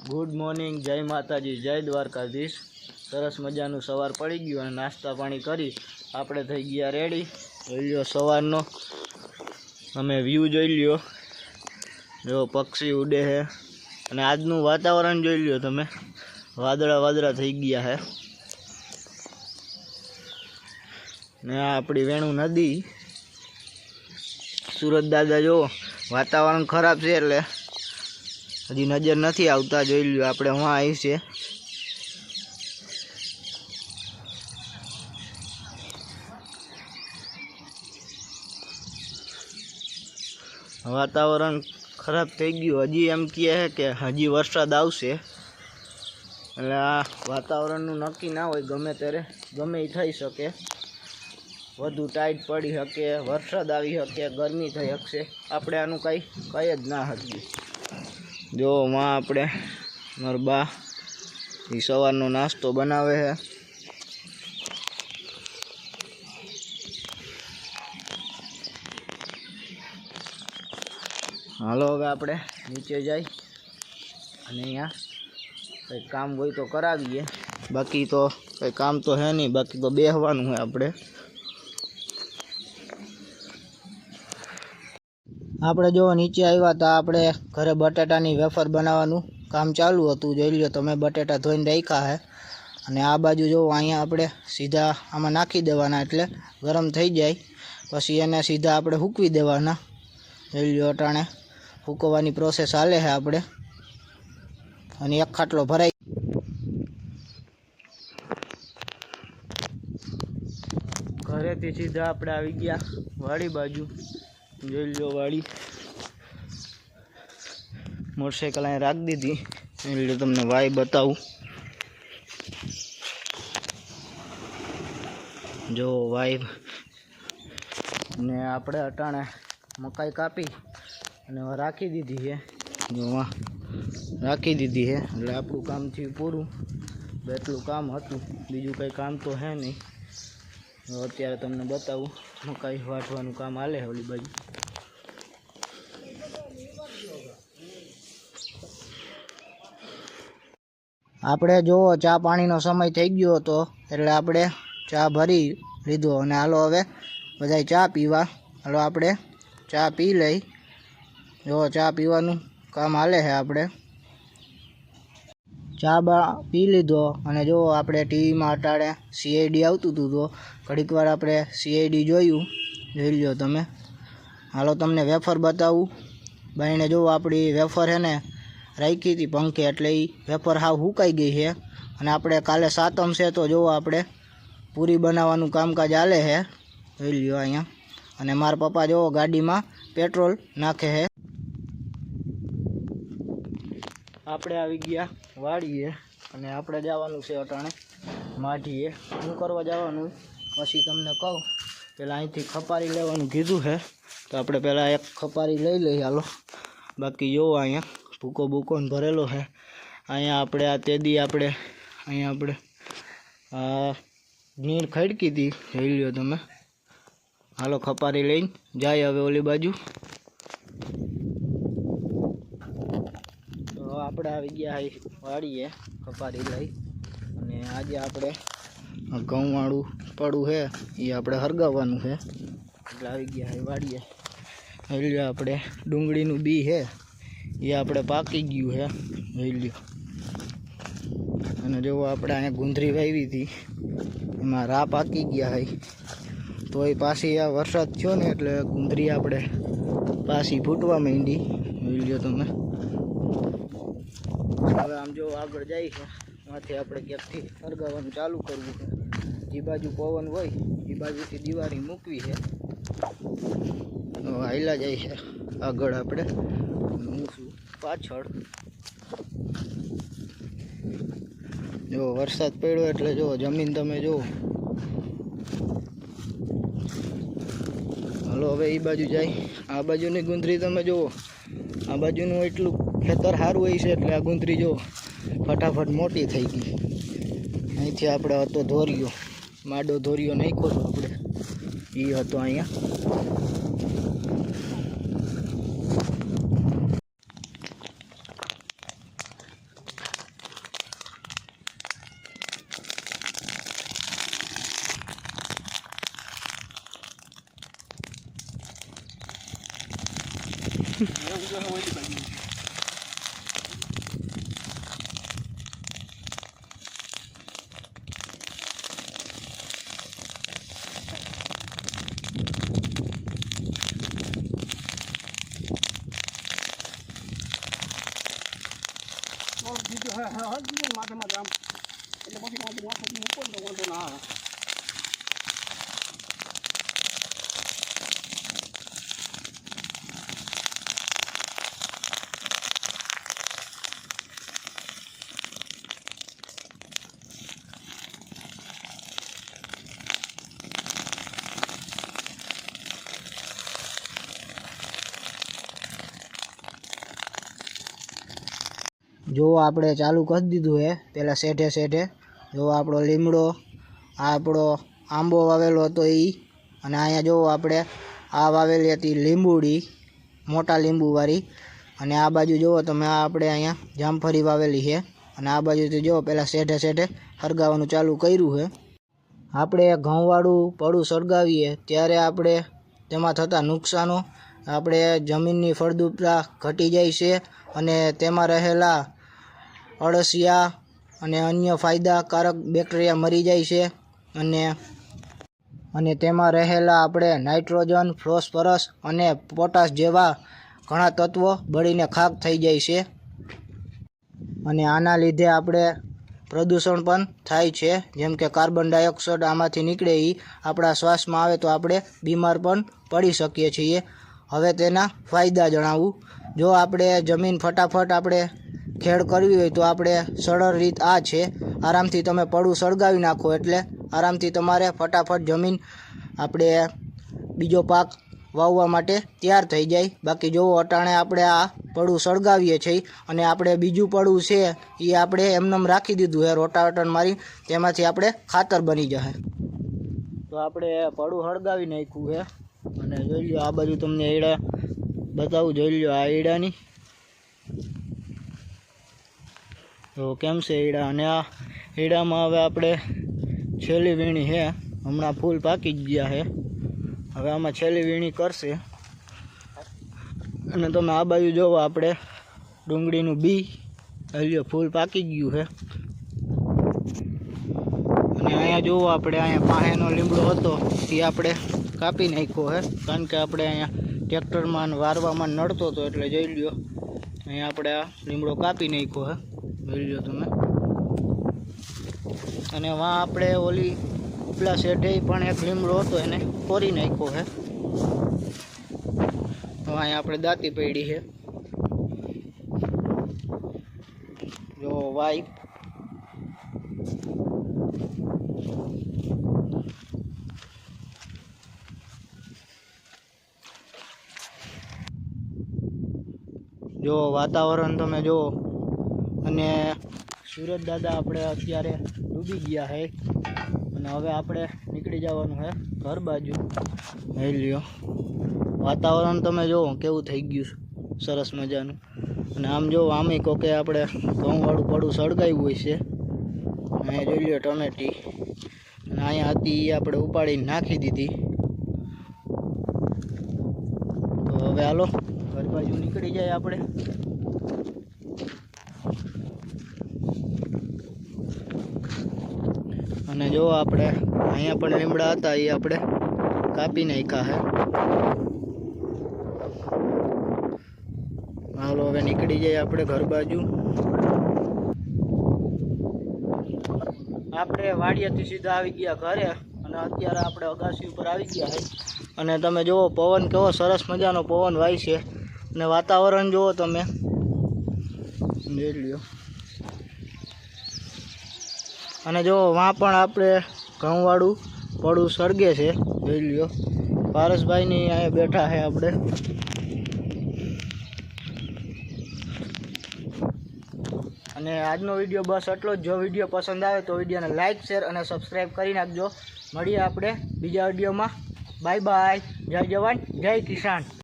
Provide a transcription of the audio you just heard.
Good morning, जय माताजी, जय द्वारकाधीश। सरस मजानु सवार पड़ी गयु और नास्ता पाणी करी आपणे थई गया रेडी। जोई लो सवारनो अमे व्यू जोई लो, जो पक्षी उड़े है अने आजनु वातावरण जोई लो तमे, वादळा वादळा थई गया है ने आ आपणी वेणु नदी। सूरत दादा जो वातावरण खराब छे एटले हजी नजर नहीं आता। जोई लो आपणे वहाँ आई छे। वातावरण खराब थई गयुं। हजी एम कहे है कि हजी वरसाद आवशे, એટલે આ વાતાવરણનું નક્કી ના હોય, ગમે ત્યારે ગમે ઈ થઈ શકે। વધુ ટાઈટ પડી શકે, વરસાદ આવી શકે, ગરમી થઈ શકશે। આપણે આનું કંઈ જ ના શકીએ। जो वहाँ अपने मार बा सवारनो नास्तो बनावे है। हालो हवे आपणे नीचे जाई अने अहींया कई काम होय तो करावीए, बाकी तो कई काम तो है नहीं। बाकी तो बेहवानुं है आपणे। આપણે જો નીચે આવ્યા હતા, આપણે ઘરે બટેટાની વેફર બનાવવાનું કામ ચાલુ હતું। જોઈ લો તમે, બટેટા ધોઈને રાખ્યા છે અને આ બાજુ જો અહીંયા આપણે સીધા આમાં નાખી દેવાના, એટલે ગરમ થઈ જાય પછી એને સીધા આપણે સૂકવી દેવાના। જોઈ લો અટાણે સૂકવવાની પ્રોસેસ હાલે છે આપણે। અને એક ખાટલો ભરાઈ, ઘરેથી સીધા આપણે આવી ગયા વાડી બાજુ। જોઈ લો वाड़ी मोटरसाइकिल अँ राख दी थी। એટલે તમને વાય બતાવું। जो वाय ने આપણે અટાણે મકાઈ કાપી અને રાખી દીધી છે। જો રાખી દીધી છે એટલે આપણું કામ થયું પૂરું। એટલું કામ હતું, બીજું કંઈ કામ તો હે નહીં। અત્યારે તમને બતાવું, મકાઈ વાટવાનું કામ હાલે છે ઓલી બાજુ। આપણે જો ચા પાણીનો સમય થઈ ગયો હતો એટલે આપણે ચા ભરી લીધો અને હાલો હવે બધાય ચા પીવા। હાલો આપણે ચા પી લઈ। જો ચા પીવાનું કામ હાલે છે આપણે। ચા પી લીધો અને જો આપણે ટીવીમાં અટાણે CID આવતું હતું તો ઘડીક વાર આપણે CID જોયું। જોઈ લો તમે। હાલો તમને વેફર બતાવું। બાઈને જો આપણી વેફર છે ને રાખી હતી પંખે, એટલે એ વેફર હાવ સુકાઈ ગઈ છે। અને આપણે કાલે સાતમ છે તો જો આપણે પૂરી બનાવવાનું કામકાજ હાલે છે। જોઈ લ્યો અહીંયા। અને મારા પપ્પા જો ગાડીમાં પેટ્રોલ નાખે છે। આપણે આવી ગયા વાડીએ અને આપણે જવાનું છે અટાણે માઢીએ। શું કરવા જવાનું પછી તમને કહું। પહેલાં અહીંથી ખપારી લેવાનું કીધું છે તો આપણે પહેલાં એક ખપારી લઈ લઈએ હાલો। બાકી જો અહીંયા ભૂકો બૂકોને ભરેલો છે। અહીંયા આપણે આ તેદી આપણે અહીંયા આપણે નીર ખડકી હતી, જોઈ લ્યો તમે। હાલો ખપારી લઈને જાય હવે ઓલી બાજુ। તો આપણે આવી ગયા વાડીએ ખપારી લઈ અને આજે આપણે ઘઉંવાળું પડું છે એ આપણે હરગાવવાનું છે, એટલે આવી ગયા વાડીએ। જોઈ લ્યો આપણે ડુંગળીનું બી છે એ આપણે પાકી ગયું છે। જોઈ લ્યો। અને જો આપણે અહીંયા ગુંદરી વાવી હતી એમાં રા પાકી ગયા છે, તો એ પાછી આ વરસાદ થયો ને એટલે ગુંદરી આપણે પાછી ફૂટવા માંડી। જોઈ લ્યો તમે। હવે આમ જો આગળ જાય છે ત્યાંથી આપણે ક્યાંકથી હરગાવવાનું ચાલુ કરવું છે। જે બાજુ પવન હોય એ બાજુથી દિવાળી મૂકવી છે। હાઈલા જાય છે આગળ આપણે, હું છું પાછળ। જો વરસાદ પડ્યો એટલે જો જમીન તમે જો। હાલો હવે એ બાજુ જાય। આ બાજુની ગુંદરી તમે જુઓ, આ બાજુનું એટલું ખેતર સારું હોય છે એટલે આ ગુંદરી જો ફટાફટ મોટી થઈ ગઈ। અહીંથી આપણે હતો ધોરિયો, માડો ધોરિયો નાખ્યો હતો આપણે, એ હતો અહીંયા। જો આપણે ચાલુ કરી દીધું હે પહેલાં શેઠે શેઠે. જો આપણો લીમડો, આ આપણો આંબો વાવેલો હતો એ, અને અહીંયા જો આપણે આ વાવેલી હતી લીંબુડી, મોટા લીંબુવાળી. અને આ બાજુ જુઓ તમે, આ આપણે અહીંયા જામફળી વાવેલી છે. અને આ બાજુથી જુઓ પહેલાં શેઠે શેઠે સળગાવવાનું ચાલુ કર્યું છે. આપણે ઘઉંવાળું પડું સળગાવીએ ત્યારે આપણે તેમાં થતા નુકસાનો, આપણે જમીનની ફળદ્રુપતા ઘટી જાય છે અને તેમાં રહેલા અળસિયા અને અન્ય ફાયદાકારક બેક્ટેરિયા મરી જાય છે. અને તેમાં રહેલા આપણે નાઇટ્રોજન, ફોસ્ફરસ અને પોટાશ જેવા ઘણા તત્વો બળીને ખાક થઈ જાય છે. અને આના લીધે આપણે પ્રદૂષણ પણ થાય છે, જેમ કે કાર્બન ડાયોક્સાઇડ આમાંથી નીકળે એ આપણા શ્વાસમાં આવે તો આપણે બીમાર પણ પડી શકીએ છીએ. હવે તેના ફાયદા જણાવું. જો આપણે જમીન ફટાફટ આપણે ખેડ કરવી હોય તો આપણે સરળ રીત આ છે. આરામથી તમે પડું સળગાવી નાખો એટલે આરામથી તમારે ફટાફટ જમીન આપણે બીજો પાક વાવવા માટે તૈયાર થઈ જાય. બાકી જો અટાણે આપણે આ પડું સળગાવીએ છીએ અને આપણે બીજું પડું છે એ આપણે એમનેમ રાખી દીધું છે રોટાવેટર મારી, તેમાંથી આપણે ખાતર બની જશે. તો આપણે પડું સળગાવી નાખ્યું છે. અને જોઈ લો આ બાજુ તમને એડા બતાવું, જોઈ લો આ એડાની તો કેમ છે એડા. અને આ એડામાં હવે આપણે છેલ્લી વીણી છે, હમણાં ફૂલ પાકી જ ગયા છે. હવે આમાં છેલ્લી વીણી કરશે. અને તમે આ બાજુ જોવો, આપણે ડુંગળીનું બી હલ્યો ફૂલ પાકી ગયું છે. અને અહીંયા જોવો, આપણે અહીંયા પાસેનો લીમડો હતો એ આપણે કાપી નાખ્યો છે, કારણ કે આપણે અહીંયા ટ્રેક્ટરમાં વારવામાં નડતો હતો. એટલે જોઈ લ્યો અહીંયા આપણે આ લીમડો કાપી નાખ્યો છે, જોઈ લ્યો તમે. અને વાં આપણે ઓલી ઉપલા શેઠે પણ એક લીમડો હતો એને કોરી નાખ્યો છે. અહીંયા આપણે દાંતી પડી છે, જો વાઈ. જો વાતાવરણ તમે જુઓ. અને સુરત દાદા આપણે અત્યારે ડૂબી ગયા છે. અને હવે આપણે નીકળી જવાનું છે ઘર બાજુ. લઈ લ્યો વાતાવરણ તમે જુઓ કેવું થઈ ગયું સરસ મજાનું. અને આમ જો આમે કોકે આપણે ઘઉંવાળું પડું સળગાવ્યું હોય છે. અહીંયા જોઈ લ્યો ટમેટી, અને અહીંયા હતી એ આપણે ઉપાડીને નાખી દીધી. તો હવે હાલો ઘર બાજુ નીકળી જાય આપણે. અને જો આપણે અહીંયા પણ લીમડા હતા એ આપણે કાપી નાખ્યા છે. હાલો હવે નીકળી જાય આપણે ઘર બાજુ. આપણે વાડિયાથી સીધા આવી ગયા ઘરે. અને અત્યારે આપણે અગાસી ઉપર આવી ગયા છે. અને તમે જુઓ પવન કેવો સરસ મજાનો પવન વાય છે. અને વાતાવરણ જુઓ તમે, જોઈ લ્યો. અને જો વાં પણ આપણે ઘઉંવાળું પડું સળગે છે, જોઈ લ્યો. પારસભાઈની અહીંયા બેઠા છે આપણે. અને આજનો વિડીયો બસ એટલો જ. જો વિડીયો પસંદ આવે તો વિડીયોને લાઇક, શેર અને સબસ્ક્રાઈબ કરી નાખજો. મળીએ આપણે બીજા વિડીયોમાં. Bye bye. જય જવાન, જય કિસાન.